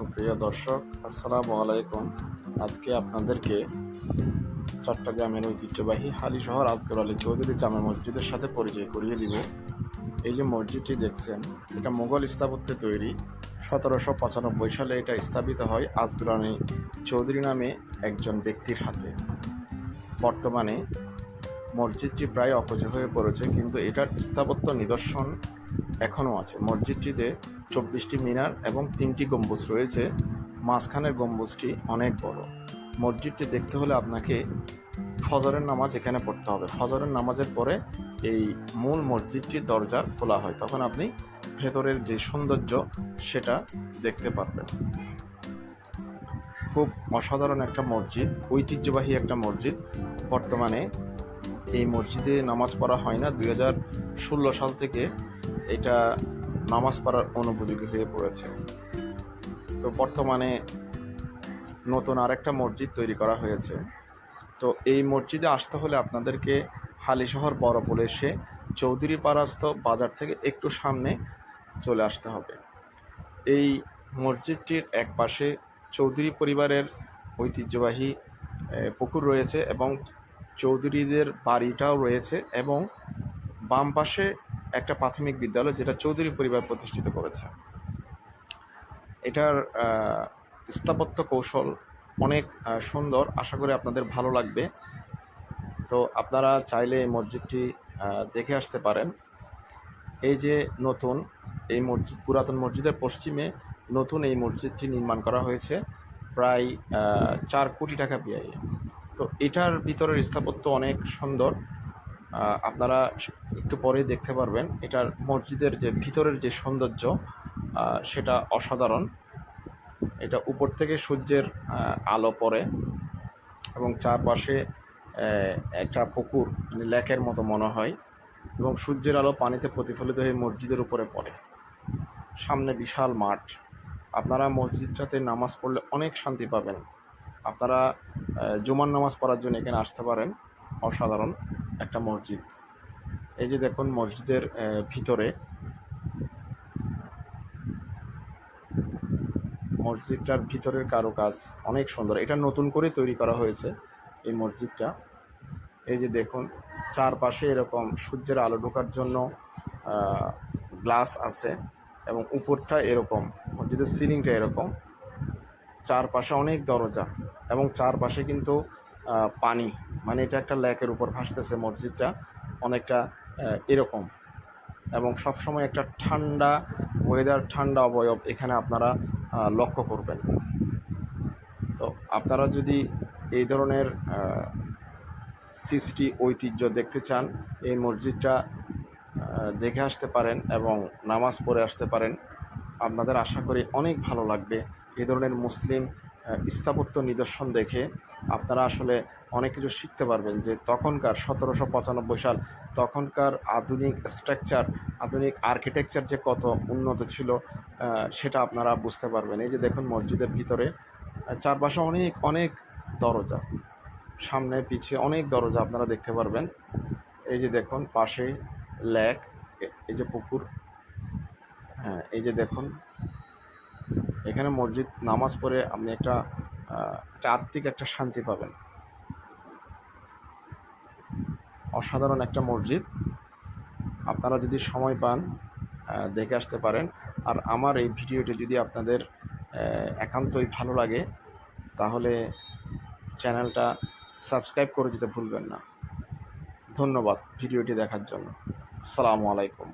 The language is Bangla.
সুপ্রিয় দর্শক, আসসালামু আলাইকুম। আজকে আপনাদেরকে চট্টগ্রামের ঐতিহ্যবাহী হালিশহর আজগর আলী চৌধুরী জামে মসজিদের সাথে পরিচয় করিয়ে দিব। এই যে মসজিদটি দেখছেন, এটা মুঘল স্থাপত্যে তৈরি। 1795 সালে এটা স্থাপিত হয় আজগর আলী চৌধুরী নামে একজন ব্যক্তির হাতে। বর্তমানে মসজিদটি প্রায় অকেজো হয়ে পড়েছে, কিন্তু এটার স্থাপত্য নিদর্শন এখনও আছে। মসজিদটিতে 24টি মিনার এবং 3টি গম্বুজ রয়েছে। মাঝখানের গম্বুজটি অনেক বড়। মসজিদটি দেখতে হলে আপনাকে ফজরের নামাজ এখানে পড়তে হবে। ফজরের নামাজের পরে এই মূল মসজিদটির দরজা খোলা হয়, তখন আপনি ভেতরের যে সৌন্দর্য সেটা দেখতে পারবেন। খুব অসাধারণ একটা মসজিদ, ঐতিহ্যবাহী একটা মসজিদ। বর্তমানে এই মসজিদে নামাজ পড়া হয় না। 2016 সাল থেকে এটা নামাজ পড়ার অনুপযোগী হয়ে পড়েছে। তো বর্তমানে নতুন আরেকটা মসজিদ তৈরি করা হয়েছে। তো এই মসজিদে আসতে হলে আপনাদেরকে হালিশহর বড়পুল এসে চৌধুরী পাড়াস্থ বাজার থেকে একটু সামনে চলে আসতে হবে। এই মসজিদটির এক পাশে চৌধুরী পরিবারের ঐতিহ্যবাহী পুকুর রয়েছে এবং চৌধুরীদের বাড়িটাও রয়েছে, এবং বাম পাশে একটা প্রাথমিক বিদ্যালয় যেটা চৌধুরী পরিবার প্রতিষ্ঠিত করেছে। এটার স্থাপত্য কৌশল অনেক সুন্দর, আশা করি আপনাদের ভালো লাগবে। তো আপনারা চাইলে এই মসজিদটি দেখে আসতে পারেন। এই যে নতুন এই মসজিদ, পুরাতন মসজিদের পশ্চিমে নতুন এই মসজিদটি নির্মাণ করা হয়েছে প্রায় 4 কোটি টাকা ব্যয়ে। তো এটার ভিতরের স্থাপত্য অনেক সুন্দর, আপনারা একটু পরেই দেখতে পারবেন। এটার মসজিদের যে ভিতরের যে সৌন্দর্য সেটা অসাধারণ। এটা উপর থেকে সূর্যের আলো পড়ে এবং চারপাশে একটা পুকুর, মানে লেকের মতো মনে হয়, এবং সূর্যের আলো পানিতে প্রতিফলিত হয়ে মসজিদের উপরে পড়ে। সামনে বিশাল মাঠ। আপনারা মসজিদটাতে নামাজ পড়লে অনেক শান্তি পাবেন। আপনারা জুমার নামাজ পড়ার জন্য এখানে আসতে পারেন। অসাধারণ একটা মসজিদ। এই যে দেখুন মসজিদের ভিতরে, মসজিদটার ভিতরের কারুকাজ অনেক সুন্দর। এটা নতুন করে তৈরি করা হয়েছে এই মসজিদটা। এই যে দেখুন চারপাশে এরকম সূর্যের আলো ঢোকার জন্য গ্লাস আছে, এবং উপরটা এরকম, মসজিদের সিলিংটা এরকম, চারপাশে অনেক দরজা, এবং চারপাশে কিন্তু পানি, মানে এটা একটা লেকের উপর ভাসতেছে মসজিদটা, অনেকটা এরকম, এবং সবসময় একটা ঠান্ডা ওয়েদার, ঠান্ডা অবয়ব এখানে আপনারা লক্ষ্য করবেন। তো আপনারা যদি এই ধরনের সৃষ্টি ঐতিহ্য দেখতে চান, এই মসজিদটা দেখে আসতে পারেন এবং নামাজ পড়ে আসতে পারেন। আপনাদের আশা করি অনেক ভালো লাগবে। এই ধরনের মুসলিম স্থাপত্য নিদর্শন দেখে আপনারা আসলে অনেক কিছু শিখতে পারবেন, যে তখনকার 1795 সাল, তখনকার আধুনিক স্ট্রাকচার, আধুনিক আর্কিটেকচার যে কত উন্নত ছিল সেটা আপনারা বুঝতে পারবেন। এই যে দেখুন মসজিদের ভিতরে চারপাশে অনেক অনেক দরজা, সামনে পিছিয়ে অনেক দরজা আপনারা দেখতে পারবেন। এই যে দেখুন পাশে লেক, এই যে পুকুর, হ্যাঁ এই যে দেখুন এখানে মসজিদ নামাজ পড়ে আপনি একটা আত্মিক একটা শান্তি পাবেন। অসাধারণ একটা মসজিদ। আপনারা যদি সময় পান দেখে আসতে পারেন। আর আমার এই ভিডিওটি যদি আপনাদের একান্তই ভালো লাগে, তাহলে চ্যানেলটা সাবস্ক্রাইব করে দিতে ভুলবেন না। ধন্যবাদ ভিডিওটি দেখার জন্য। আসসালামু আলাইকুম।